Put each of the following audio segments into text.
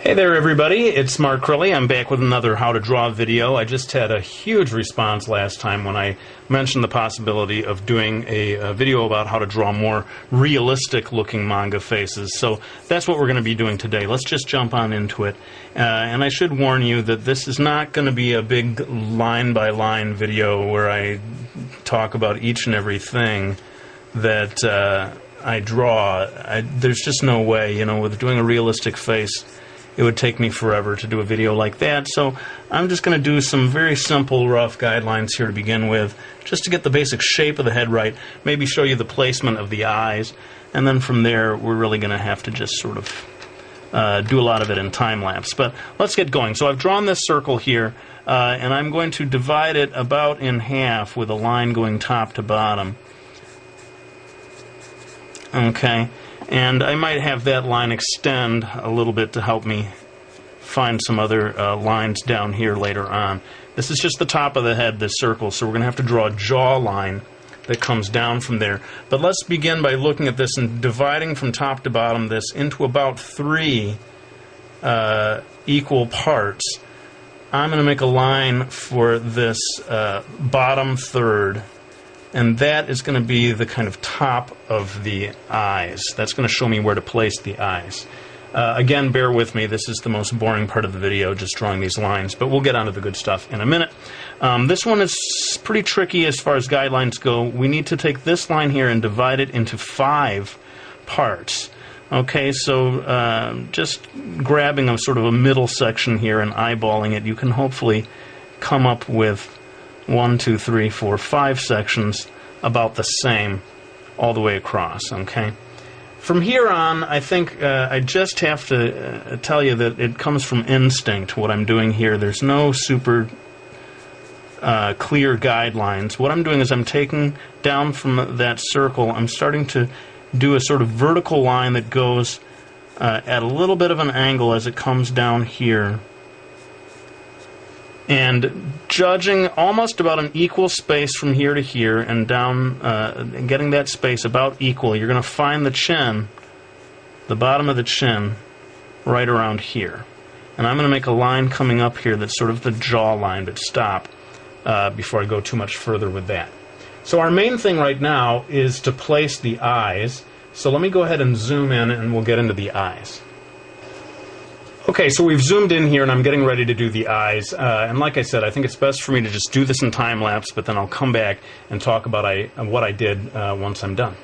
Hey there everybody, it's Mark Crilley. I'm back with another How to Draw video. I just had a huge response last time when I mentioned the possibility of doing a video about how to draw more realistic looking manga faces. So that's what we're going to be doing today. Let's just jump on into it. And I should warn you that this is not going to be a big line by line video where I talk about each and everything that I draw. There's just no way, you know, with doing a realistic face, it would take me forever to do a video like that, so I'm just going to do some very simple, rough guidelines here to begin with, just to get the basic shape of the head right, maybe show you the placement of the eyes, and then from there we're really going to have to just sort of do a lot of it in time-lapse. But let's get going. So I've drawn this circle here, and I'm going to divide it about in half with a line going top to bottom. Okay. And I might have that line extend a little bit to help me find some other lines down here later on. This is just the top of the head, this circle, so we're going to have to draw a jaw line that comes down from there. But let's begin by looking at this and dividing from top to bottom this into about 3 equal parts. I'm going to make a line for this bottom third, and that is going to be the kind of top of the eyes. That's going to show me where to place the eyes. Again, bear with me, this is the most boring part of the video, just drawing these lines, but we'll get on to the good stuff in a minute. This one is pretty tricky as far as guidelines go. We need to take this line here and divide it into 5 parts. Okay, so just grabbing a sort of a middle section here and eyeballing it, you can hopefully come up with 1, 2, 3, 4, 5 sections about the same all the way across, okay? From here on, I think I just have to tell you that it comes from instinct, what I'm doing here. There's no super clear guidelines. What I'm doing is I'm taking down from that circle, I'm starting to do a sort of vertical line that goes at a little bit of an angle as it comes down here, and judging almost about an equal space from here to here and down, getting that space about equal, you're going to find the chin, the bottom of the chin, right around here. And I'm going to make a line coming up here that's sort of the jaw line, but stop before I go too much further with that. So our main thing right now is to place the eyes. So let me go ahead and zoom in and we'll get into the eyes. Okay, so we've zoomed in here and I'm getting ready to do the eyes, and like I said, I think it's best for me to just do this in time-lapse, but then I'll come back and talk about what I did once I'm done.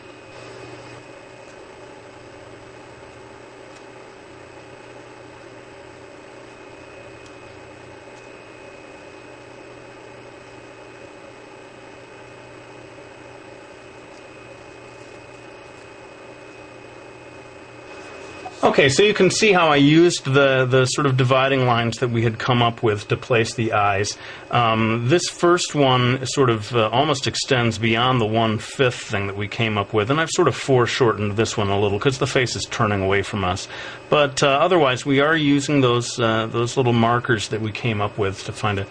Okay, so you can see how I used the sort of dividing lines that we had come up with to place the eyes. This first one sort of almost extends beyond the 1/5 thing that we came up with, and I've sort of foreshortened this one a little because the face is turning away from us. But otherwise, we are using those little markers that we came up with to find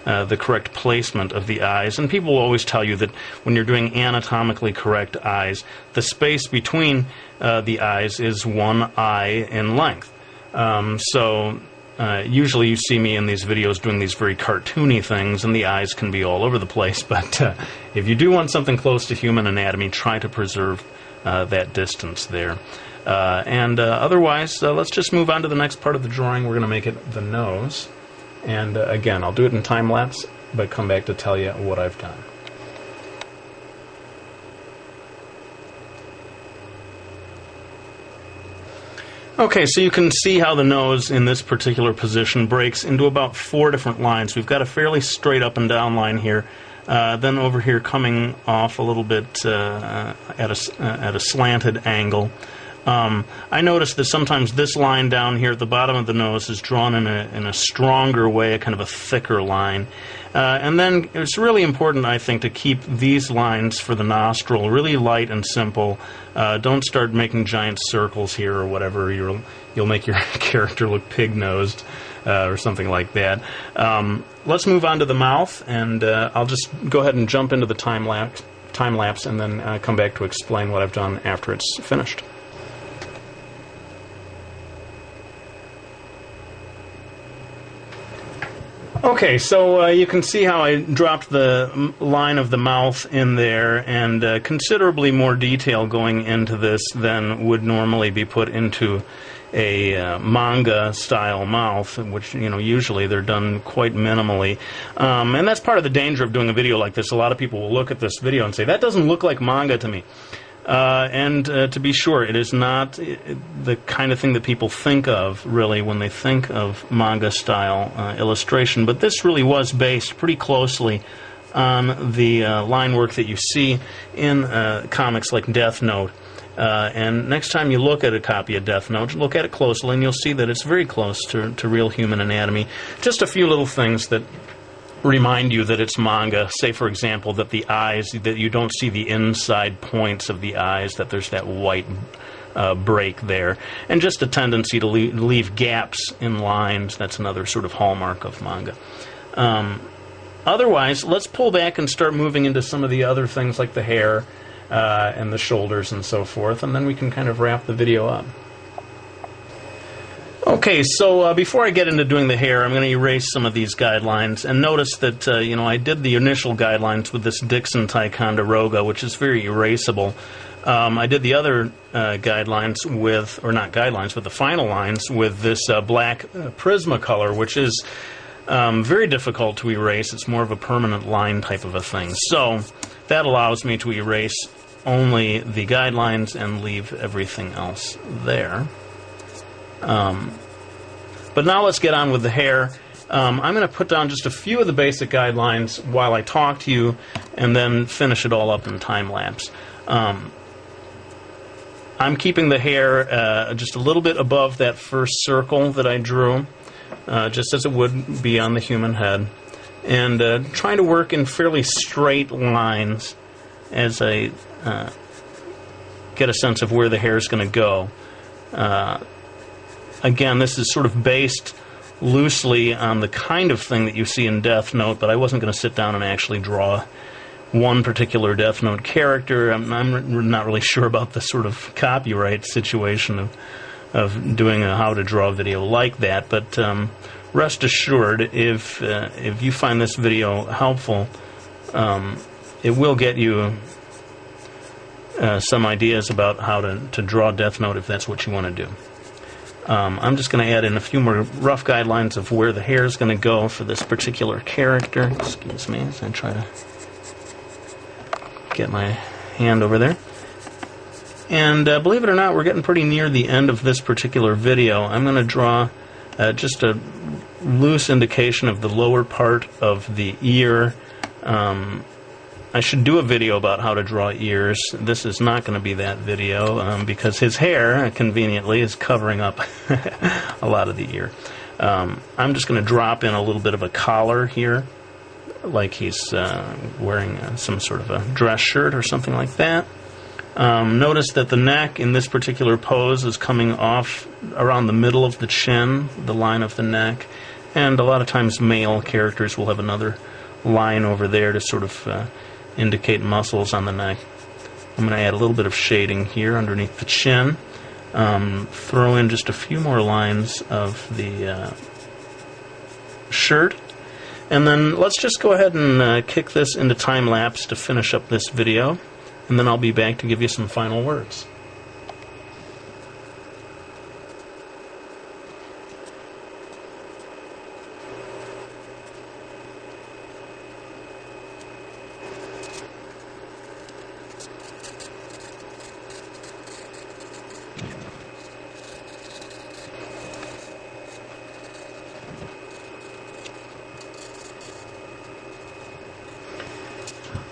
the correct placement of the eyes. And people will always tell you that when you're doing anatomically correct eyes, the space between the eyes is 1 eye in length. Usually you see me in these videos doing these very cartoony things, and the eyes can be all over the place, but if you do want something close to human anatomy, try to preserve that distance there. Otherwise, let's just move on to the next part of the drawing. We're going to make it the nose. And again, I'll do it in time-lapse, but come back to tell you what I've done. Okay, so you can see how the nose in this particular position breaks into about 4 different lines. We've got a fairly straight up and down line here, then over here coming off a little bit at a slanted angle. I noticed that sometimes this line down here at the bottom of the nose is drawn in a stronger way, a kind of a thicker line. And then it's really important, I think, to keep these lines for the nostril really light and simple. Don't start making giant circles here or whatever. You'll make your character look pig-nosed or something like that. Let's move on to the mouth, and I'll just go ahead and jump into the time-lapse and then come back to explain what I've done after it's finished. Okay, so you can see how I dropped the line of the mouth in there, and considerably more detail going into this than would normally be put into a manga style mouth, which, you know, usually they're done quite minimally. And that's part of the danger of doing a video like this. A lot of people will look at this video and say, that doesn't look like manga to me. And to be sure, it is not the kind of thing that people think of, really, when they think of manga-style illustration. But this really was based pretty closely on the line work that you see in comics like Death Note. And next time you look at a copy of Death Note, look at it closely, and you'll see that it's very close to real human anatomy. Just a few little things that remind you that it's manga. Say, for example, that the eyes, that you don't see the inside points of the eyes, that there's that white break there. And just a tendency to leave gaps in lines. That's another sort of hallmark of manga. Otherwise, let's pull back and start moving into some of the other things like the hair and the shoulders and so forth, and then we can kind of wrap the video up. Okay, so before I get into doing the hair, I'm going to erase some of these guidelines, and notice that you know, I did the initial guidelines with this Dixon Ticonderoga, which is very erasable. I did the other guidelines with, or not guidelines, but the final lines with this black Prismacolor, which is very difficult to erase. It's more of a permanent line type of a thing. So that allows me to erase only the guidelines and leave everything else there. But now let's get on with the hair. I'm going to put down just a few of the basic guidelines while I talk to you, and then finish it all up in time-lapse. I'm keeping the hair just a little bit above that first circle that I drew, just as it would be on the human head, and trying to work in fairly straight lines as I get a sense of where the hair is going to go. Again, this is sort of based loosely on the kind of thing that you see in Death Note, but I wasn't going to sit down and actually draw one particular Death Note character. I'm not really sure about the sort of copyright situation of doing a how to draw video like that, but rest assured, if you find this video helpful, it will get you some ideas about how to draw Death Note if that's what you want to do. I'm just going to add in a few more rough guidelines of where the hair is going to go for this particular character. Excuse me as I try to get my hand over there. And believe it or not, we're getting pretty near the end of this particular video. I'm going to draw just a loose indication of the lower part of the ear. I should do a video about how to draw ears. This is not going to be that video because his hair, conveniently, is covering up a lot of the ear. I'm just going to drop in a little bit of a collar here, like he's wearing some sort of a dress shirt or something like that. Notice that the neck in this particular pose is coming off around the middle of the chin, the line of the neck, and a lot of times male characters will have another line over there to sort of indicate muscles on the neck. I'm going to add a little bit of shading here underneath the chin. Throw in just a few more lines of the shirt. And then let's just go ahead and kick this into time-lapse to finish up this video. And then I'll be back to give you some final words.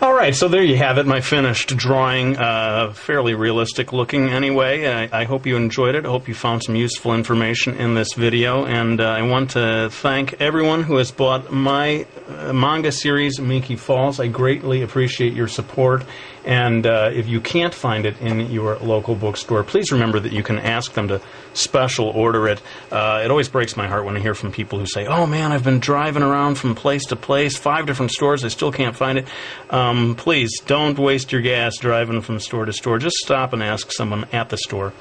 Alright, so there you have it, my finished drawing, fairly realistic looking anyway. I hope you enjoyed it. I hope you found some useful information in this video, and I want to thank everyone who has bought my manga series, Miki Falls. I greatly appreciate your support, and if you can't find it in your local bookstore, please remember that you can ask them to special order it. It always breaks my heart when I hear from people who say, oh man, I've been driving around from place to place, 5 different stores, I still can't find it. Please don't waste your gas driving from store to store. Just stop and ask someone at the store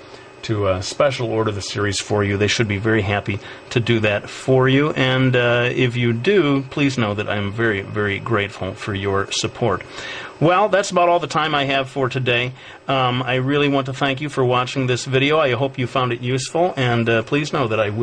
to special order the series for you. They should be very happy to do that for you. And if you do, please know that I'm very, very grateful for your support. Well, that's about all the time I have for today. I really want to thank you for watching this video. I hope you found it useful, and please know that I will